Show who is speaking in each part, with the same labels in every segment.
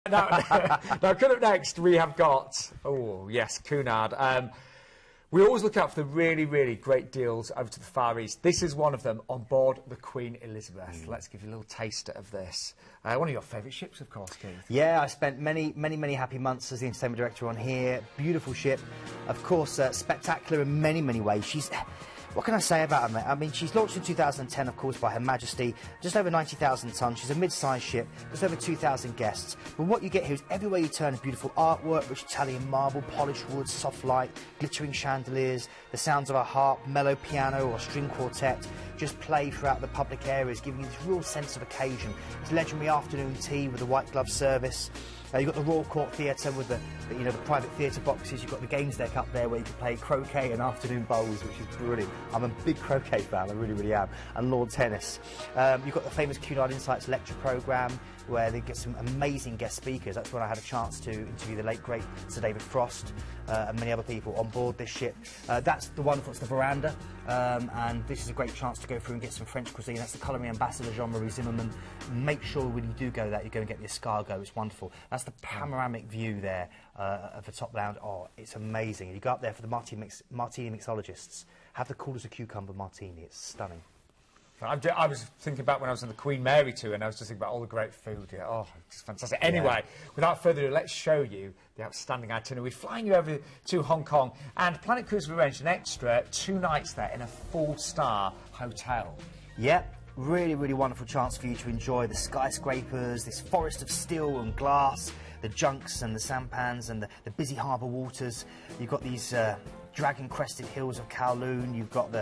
Speaker 1: Now, coming up next, we have got, oh yes, Cunard. We always look out for the really, really great deals over to the Far East. This is one of them on board the Queen Elizabeth. Let's give you a little taster of this. One of your favourite ships, of course, Keith.
Speaker 2: Yeah, I spent many happy months as the entertainment director on here. Beautiful ship, of course, spectacular in many ways. She's... What can I say about her, mate? I mean, she's launched in 2010, of course, by Her Majesty. Just over 90,000 tonnes. She's a mid-sized ship, just over 2,000 guests. But what you get here is everywhere you turn, beautiful artwork, rich Italian marble, polished wood, soft light, glittering chandeliers, the sounds of a harp, mellow piano or string quartet just play throughout the public areas, giving you this real sense of occasion. It's legendary afternoon tea with a white glove service. You've got the Royal Court Theatre with the private theatre boxes. You've got the games deck up there where you can play croquet and afternoon bowls, which is brilliant. I'm a big croquet fan, I really am, and lawn tennis. You've got the famous Cunard Insights lecture programme where they get some amazing guest speakers. That's when I had a chance to interview the late, great Sir David Frost and many other people on board this ship. That's the wonderful, it's the veranda, and this is a great chance to go through and get some French cuisine. That's the culinary ambassador, Jean-Marie Zimmerman. Make sure when you do go that, you go and get the escargot, it's wonderful. That's the panoramic view there of the top lounge. Oh, it's amazing. And you go up there for the martini mixologists, have the cool as a cucumber martini, it's stunning.
Speaker 1: I was thinking about when I was on the Queen Mary tour, and I was just thinking about all the great food. Yeah, oh, it's fantastic. Anyway, without further ado, let's show you the outstanding itinerary. We're flying you over to Hong Kong, and Planet Cruise have arranged an extra 2 nights there in a 4-star hotel.
Speaker 2: Yep. Really wonderful chance for you to enjoy the skyscrapers, this forest of steel and glass, the junks and the sampans and the busy harbour waters. You've got these dragon-crested hills of Kowloon. You've got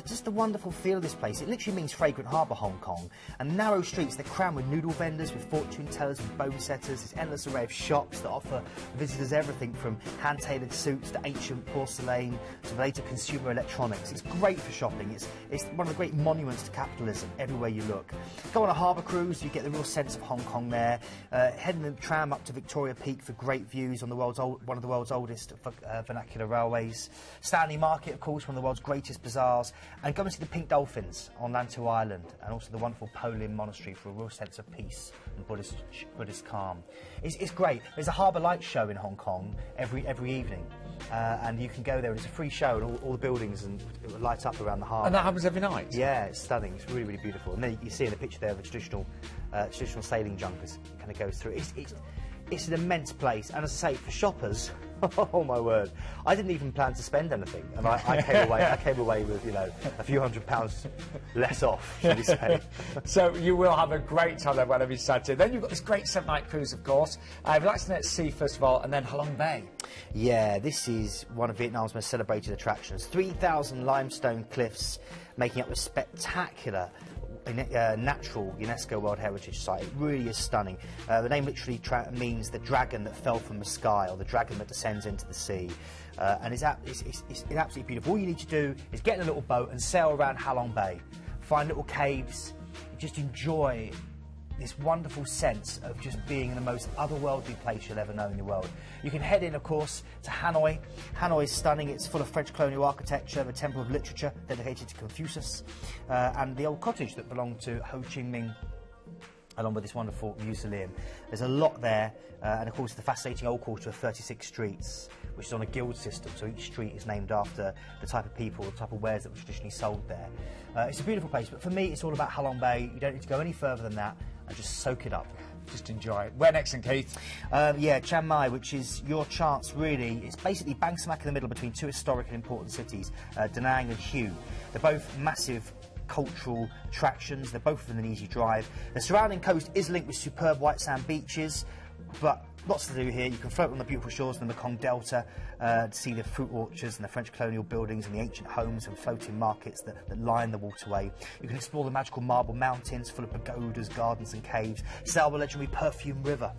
Speaker 2: just the wonderful feel of this place. It literally means fragrant harbour, Hong Kong. And narrow streets, they're crammed with noodle vendors, with fortune tellers, with bone setters. This endless array of shops that offer visitors everything from hand-tailored suits to ancient porcelain to later consumer electronics. It's great for shopping. It's one of the great monuments to capitalism everywhere you look. Go on a harbour cruise, you get the real sense of Hong Kong there. Head in the tram up to Victoria Peak for great views on one of the world's oldest vernacular railways. Stanley Market, of course, one of the world's greatest bazaars. And go and see the pink dolphins on Lantau Island, and also the wonderful Polin Monastery for a real sense of peace and Buddhist calm. It's great. There's a harbour lights show in Hong Kong every evening, and you can go there. It's a free show, and all the buildings and it will light up around the harbour.
Speaker 1: And that happens every night. Yeah,
Speaker 2: it's stunning. It's really beautiful. And then you see in the picture there the traditional sailing junk as it kind of goes through. It's an immense place, and as I say, for shoppers, oh my word, I didn't even plan to spend anything, and I came away with, a few £100 less off, shall we say.
Speaker 1: So you will have a great time there whenever you decide to. Then you've got this great 7-night cruise, of course, relaxing at sea first of all, and then Halong Bay.
Speaker 2: Yeah, this is one of Vietnam's most celebrated attractions. 3,000 limestone cliffs making up a spectacular natural UNESCO World Heritage Site. It really is stunning. The name literally means the dragon that fell from the sky, or the dragon that descends into the sea. And it's absolutely beautiful. All you need to do is get in a little boat and sail around Halong Bay, find little caves, just enjoy this wonderful sense of just being in the most otherworldly place you'll ever know in the world. You can head in, of course, to Hanoi. Hanoi is stunning. It's full of French colonial architecture, the Temple of Literature dedicated to Confucius, and the old cottage that belonged to Ho Chi Minh, along with this wonderful mausoleum. There's a lot there, and of course the fascinating old quarter of 36 streets, which is on a guild system, so each street is named after the type of people, the type of wares that were traditionally sold there. It's a beautiful place, but for me it's all about Halong Bay. You don't need to go any further than that, and just soak it up.
Speaker 1: Just enjoy it. Where next then, Keith?
Speaker 2: Yeah, Chiang Mai, which is your chance, really. It's basically bang smack in the middle between 2 historic and important cities, Da Nang and Hue. They're both massive cultural attractions. They're both within an easy drive. The surrounding coast is linked with superb white sand beaches, but lots to do here. You can float on the beautiful shores of the Mekong Delta to see the fruit orchards and the French colonial buildings and the ancient homes and floating markets that line the waterway. You can explore the magical marble mountains full of pagodas, gardens and caves, sail the legendary Perfume River,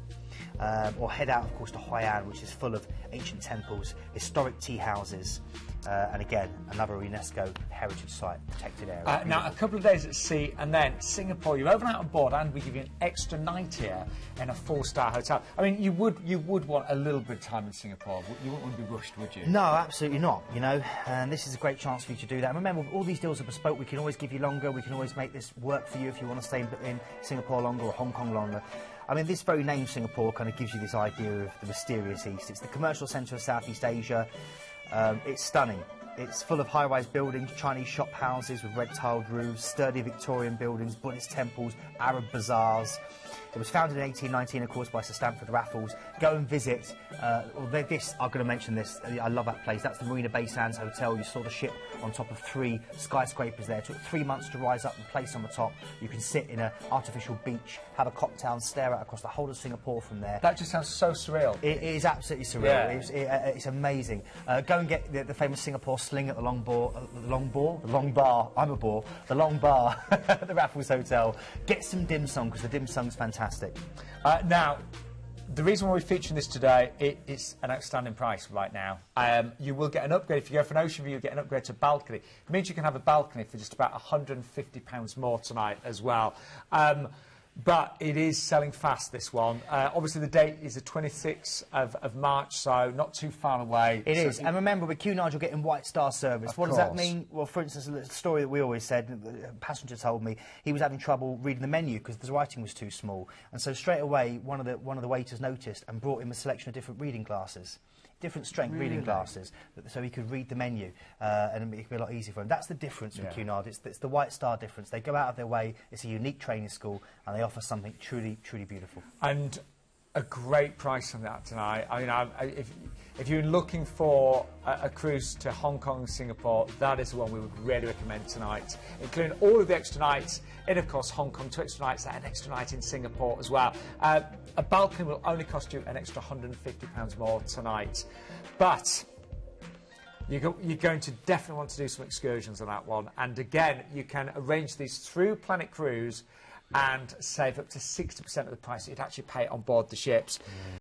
Speaker 2: or head out, of course, to Hoi An, which is full of ancient temples, historic tea houses, and again, another UNESCO heritage site protected area.
Speaker 1: Now, a couple of days at sea, and then Singapore. You're overnight on board, and we give you an extra night here in a 4-star hotel. I mean, you would want a little bit of time in Singapore. You wouldn't want to be rushed, would you?
Speaker 2: No, absolutely not. And this is a great chance for you to do that. And remember, all these deals are bespoke. We can always give you longer. We can always make this work for you if you want to stay in Singapore longer or Hong Kong longer. I mean, this very name Singapore kind of gives you this idea of the mysterious East. It's the commercial centre of Southeast Asia. It's stunning. It's full of high-rise buildings, Chinese shop houses with red-tiled roofs, sturdy Victorian buildings, Buddhist temples, Arab bazaars. It was founded in 1819, of course, by Sir Stamford Raffles. Go and visit. I'm going to mention this. I love that place. That's the Marina Bay Sands Hotel. You saw the ship on top of 3 skyscrapers there. It took 3 months to rise up and place on the top. You can sit in an artificial beach, have a cocktail and stare out across the whole of Singapore from there.
Speaker 1: That just sounds so surreal.
Speaker 2: It is absolutely surreal.
Speaker 1: Yeah.
Speaker 2: It's amazing. Go and get the famous Singapore sling at the long bar. I'm a bore. The long bar at the Raffles Hotel. Get some dim sum, because the dim sum's fantastic.
Speaker 1: Now, the reason why we're featuring this today, it's an outstanding price right now. You will get an upgrade. If you go for an ocean view, you'll get an upgrade to balcony. It means you can have a balcony for just about £150 more tonight as well. But it is selling fast, this one. Obviously, the date is the 26th of March, so not too far away.
Speaker 2: It is. And remember, with Cunard, you're getting White Star service. What does that mean? Well, for instance, the story that we always said, a passenger told me, he was having trouble reading the menu because the writing was too small. And so straight away, one of the waiters noticed and brought him a selection of different reading glasses. Different strength reading glasses, so he could read the menu, and it could be a lot easier for him. That's the difference with Cunard. It's the White Star difference. They go out of their way. It's a unique training school, and they offer something truly, truly beautiful.
Speaker 1: And a great price on that tonight. I mean, if you're looking for a cruise to Hong Kong and Singapore, that is the one we would really recommend tonight, including all of the extra nights in, of course, Hong Kong, 2 extra nights, and an extra night in Singapore as well. A balcony will only cost you an extra £150 more tonight. But you're going to definitely want to do some excursions on that one. And again, you can arrange these through Planet Cruise and save up to 60% of the price that you'd actually pay on board the ships.